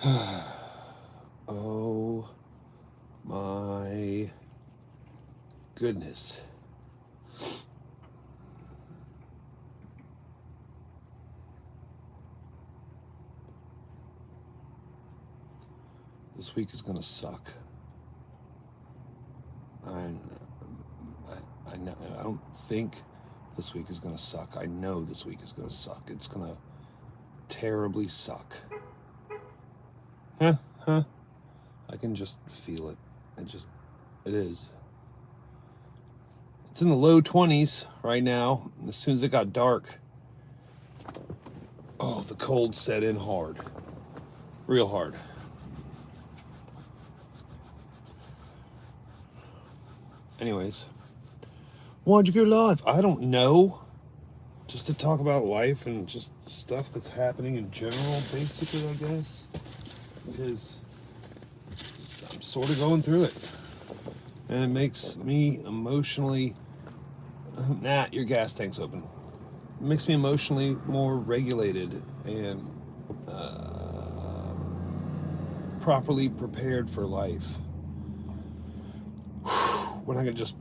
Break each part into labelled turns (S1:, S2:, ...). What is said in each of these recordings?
S1: Oh my goodness. This week is gonna suck. I know. I don't think this week is gonna suck. I know this week is gonna suck. It's gonna terribly suck. Huh? I can just feel it. It is. It's in the low 20s right now. And as soon as it got dark, oh, the cold set in hard. Real hard. Anyways, why'd you go live? I don't know. Just to talk about life and just stuff that's happening in general, basically, I guess. Because I'm sort of going through it. And it makes me emotionally... Nah, your gas tank's open. It makes me emotionally more regulated and properly prepared for life. When I can just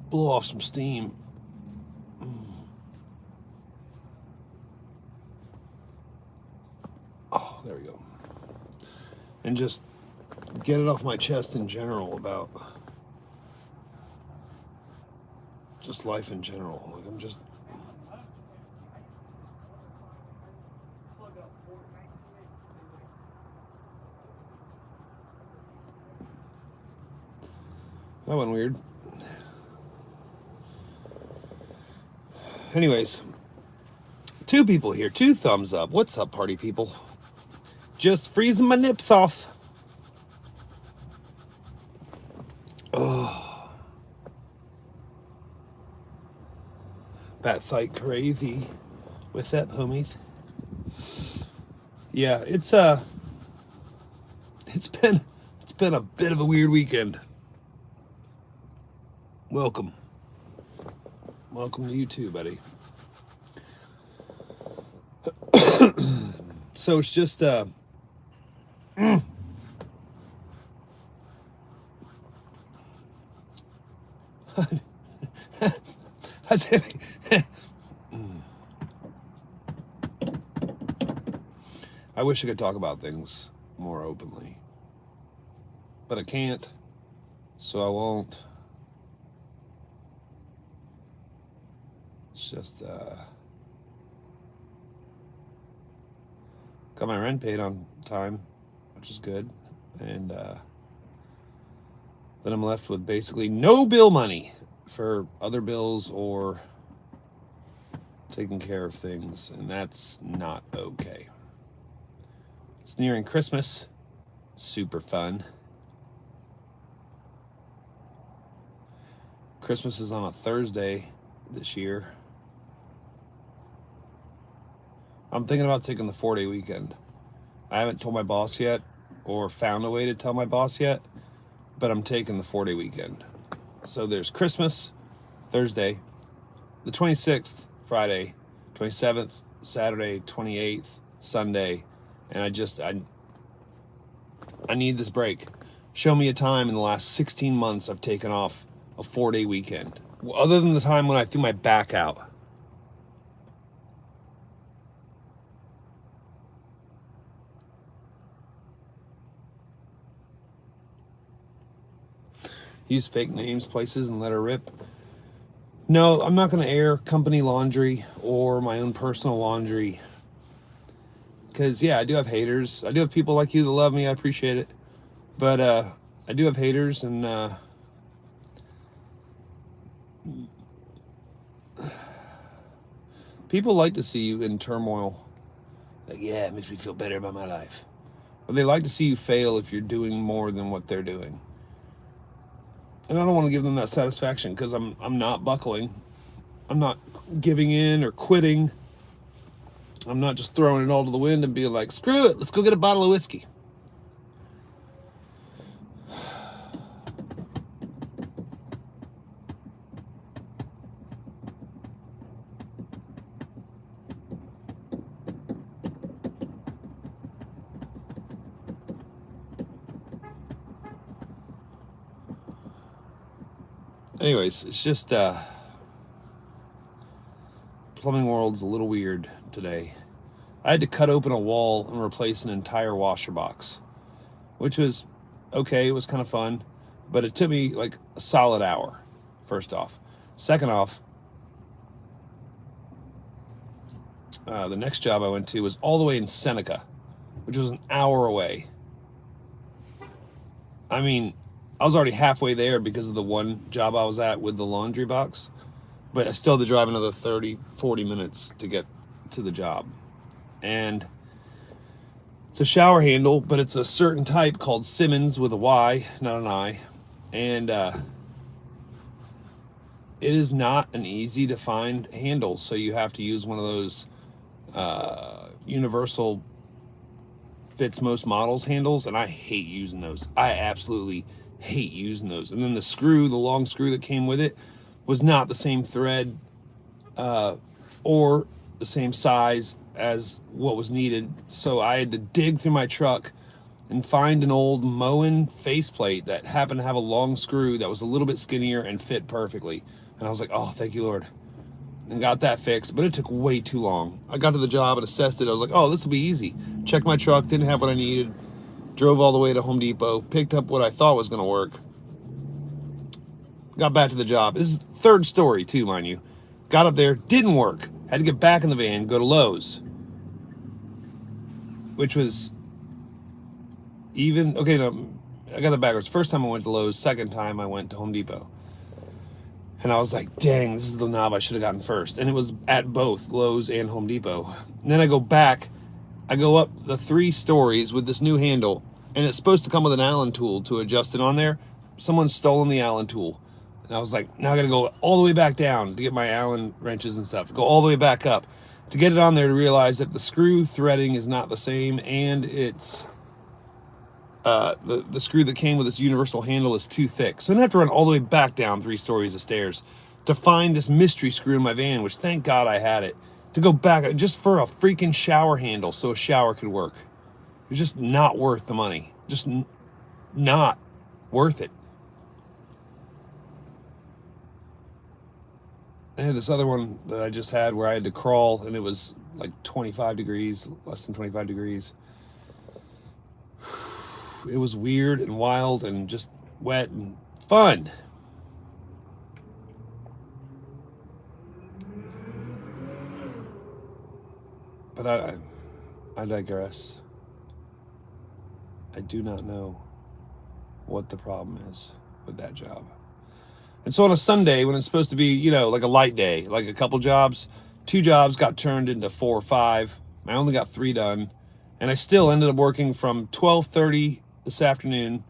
S1: blow off some steam. Oh, there we go. And just get it off my chest in general about just life in general. Like I'm just... That went weird. Anyways, 2 people here, 2 thumbs up. What's up, party people? Just freezing my nips off. Oh. That fight crazy. What's up, homies? Yeah, it's been a bit of a weird weekend. Welcome to you too, buddy. So it's just I wish I could talk about things more openly, but I can't, so I won't. It's just got my rent paid on time, which is good, and then I'm left with basically no bill money for other bills or taking care of things, and that's not okay. It's nearing Christmas. Super fun. Christmas is on a Thursday this year. I'm thinking about taking the 4-day weekend. I haven't told my boss yet or found a way to tell my boss yet, but I'm taking the 4-day weekend. So there's Christmas, Thursday, the 26th, Friday, 27th, Saturday, 28th, Sunday, and I need this break. Show me a time in the last 16 months I've taken off a 4-day weekend, other than the time when I threw my back out. Use fake names, places, and let her rip. No, I'm not going to air company laundry or my own personal laundry. Because, yeah, I do have haters. I do have people like you that love me. I appreciate it. But I do have haters, and people like to see you in turmoil. Like, yeah, it makes me feel better about my life. Or they like to see you fail if you're doing more than what they're doing. And I don't want to give them that satisfaction because I'm not buckling. I'm not giving in or quitting. I'm not just throwing it all to the wind and being like, screw it, let's go get a bottle of whiskey. Anyways, it's just plumbing world's a little weird today. I had to cut open a wall and replace an entire washer box, which was okay. It was kind of fun, but it took me like a solid hour, first off. Second off, the next job I went to was all the way in Seneca, which was an hour away. I mean, I was already halfway there because of the one job I was at with the laundry box, but I still had to drive another 30, 40 minutes to get to the job. And it's a shower handle, but it's a certain type called Simmons with a Y, not an I. And it is not an easy to find handle, so you have to use one of those universal fits most models handles, and I hate using those. I absolutely hate using those. And then the screw, the long screw that came with it, was not the same thread or the same size as what was needed. So I had to dig through my truck and find an old Moen faceplate that happened to have a long screw that was a little bit skinnier and fit perfectly. And I was like, oh, thank you, Lord. And got that fixed, but it took way too long. I got to the job and assessed it. I was like, oh, this will be easy. Checked my truck, didn't have what I needed. Drove all the way to Home Depot, picked up what I thought was going to work. Got back to the job. This is third story too, mind you. Got up there, didn't work. Had to get back in the van, go to Lowe's. Which was even, okay, no, I got that backwards. First time I went to Lowe's, second time I went to Home Depot. And I was like, dang, this is the knob I should have gotten first. And it was at both Lowe's and Home Depot. And then I go back, I go up the 3 stories with this new handle, and it's supposed to come with an Allen tool to adjust it on there. Someone's stolen the Allen tool. And I was like, now I gotta go all the way back down to get my Allen wrenches and stuff. Go all the way back up to get it on there to realize that the screw threading is not the same, and it's the screw that came with this universal handle is too thick. So I have to run all the way back down 3 stories of stairs to find this mystery screw in my van, which thank God I had it, to go back just for a freaking shower handle so a shower could work. It was just not worth the money. Just not worth it. I had this other one that I just had where I had to crawl, and it was like 25 degrees, less than 25 degrees. It was weird and wild and just wet and fun. But I digress. I do not know what the problem is with that job. And so on a Sunday, when it's supposed to be, you know, like a light day, like a couple jobs, 2 jobs got turned into 4 or 5. I only got 3 done. And I still ended up working from 12:30 this afternoon.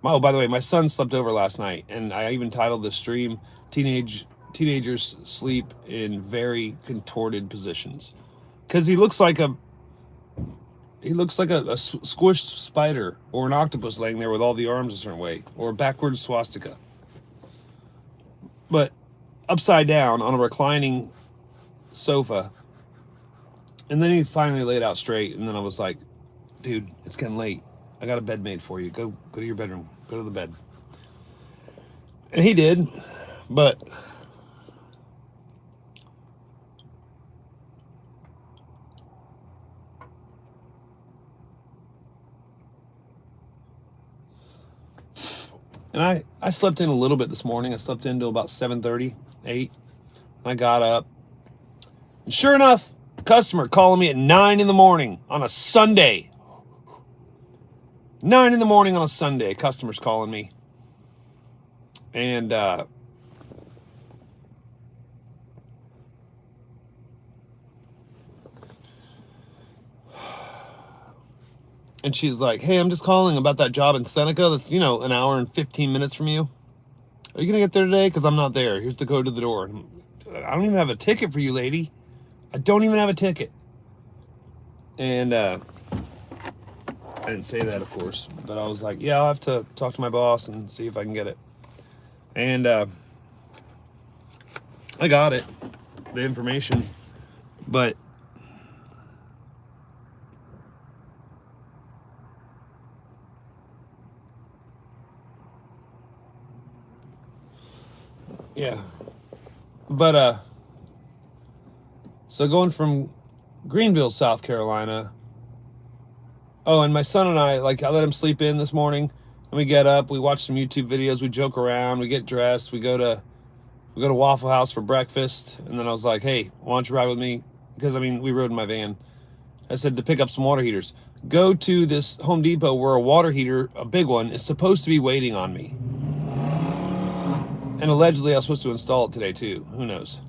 S1: Oh, by the way, my son slept over last night, and I even titled this stream, Teenagers Sleep in Very Contorted Positions. Because he looks like a squished spider or an octopus laying there with all the arms a certain way, or a backwards swastika. But upside down on a reclining sofa. And then he finally laid out straight, and then I was like, dude, it's getting late. I got a bed made for you. Go to your bedroom. Go to the bed. And he did, but and I slept in a little bit this morning. I slept in till about 7:30, 8. I got up. And sure enough, customer calling me at 9 in the morning on a Sunday. 9 in the morning on a Sunday, customers calling me. And and she's like, hey, I'm just calling about that job in Seneca that's, you know, an hour and 15 minutes from you. Are you going to get there today? Because I'm not there. Here's the code to the door. I don't even have a ticket for you, lady. I don't even have a ticket. And I didn't say that, of course, but I was like, yeah, I'll have to talk to my boss and see if I can get it. And I got it, the information, but Yeah. But so going from Greenville, South Carolina. Oh, and my son and I, like, I let him sleep in this morning, and we get up, we watch some YouTube videos, we joke around, we get dressed, we go to Waffle House for breakfast, and then I was like, hey, why don't you ride with me? Because, I mean, we rode in my van. I said to pick up some water heaters. Go to this Home Depot where a water heater, a big one, is supposed to be waiting on me. And allegedly I was supposed to install it today too. Who knows?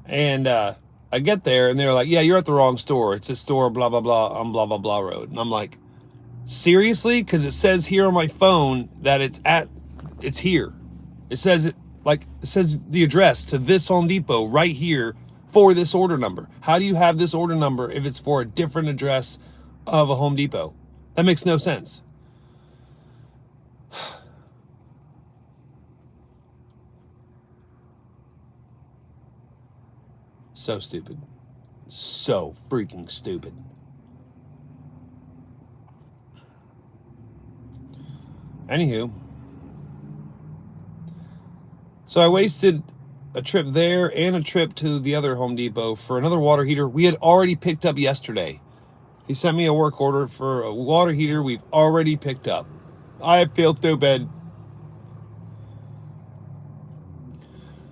S1: And I get there and they're like, yeah, you're at the wrong store. It's a store, blah, blah, blah, on blah, blah, blah road. And I'm like, seriously? Because it says here on my phone that it's here. It says the address to this Home Depot right here for this order number. How do you have this order number if it's for a different address of a Home Depot? That makes no sense. So stupid. So freaking stupid. Anywho, so I wasted a trip there and a trip to the other Home Depot for another water heater we had already picked up yesterday. He sent me a work order for a water heater we've already picked up. I feel so bad.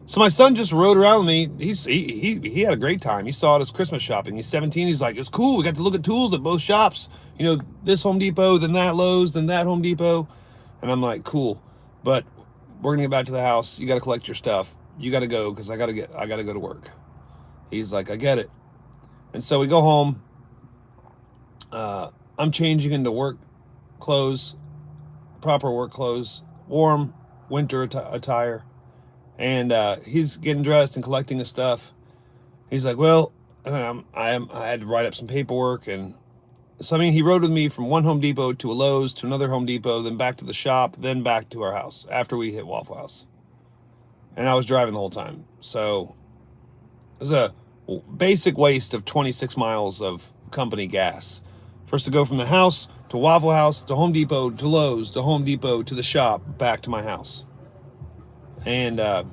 S1: So my son just rode around with me. He had a great time. He saw it as Christmas shopping. He's 17. He's like, it's cool. We got to look at tools at both shops. You know, this Home Depot, then that Lowe's, then that Home Depot. And I'm like, cool. But we're gonna get back to the house. You got to collect your stuff. You got to go because I got to go to work. He's like, I get it. And so we go home. I'm changing into work clothes, proper work clothes, warm winter attire. And he's getting dressed and collecting his stuff. He's like, well, I had to write up some paperwork. And so, I mean, he rode with me from one Home Depot to a Lowe's to another Home Depot, then back to the shop, then back to our house after we hit Waffle House. And I was driving the whole time. So it was a basic waste of 26 miles of company gas. First to go from the house to Waffle House to Home Depot to Lowe's to Home Depot to the shop back to my house. And it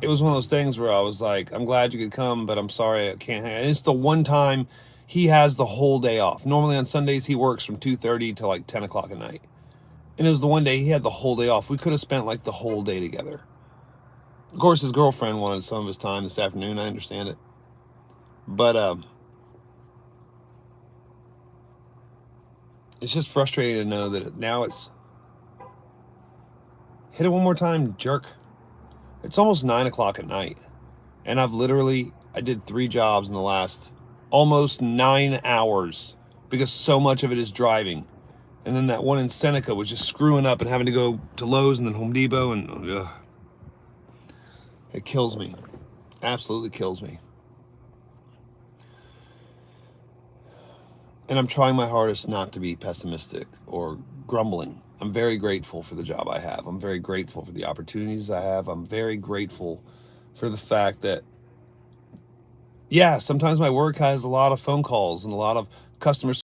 S1: was one of those things where I was like, I'm glad you could come, but I'm sorry I can't hang. And it's the one time he has the whole day off. Normally on Sundays he works from 2:30 to like 10 o'clock at night. And it was the one day he had the whole day off. We could have spent like the whole day together. Of course, his girlfriend wanted some of his time this afternoon. I understand it. But it's just frustrating to know that now it's... Hit it one more time, jerk. It's almost 9 o'clock at night. And I did 3 jobs in the last almost 9 hours because so much of it is driving. And then that one in Seneca was just screwing up and having to go to Lowe's and then Home Depot. And it kills me. Absolutely kills me. And I'm trying my hardest not to be pessimistic or grumbling. I'm very grateful for the job I have. I'm very grateful for the opportunities I have. I'm very grateful for the fact that, yeah, sometimes my work has a lot of phone calls and a lot of customer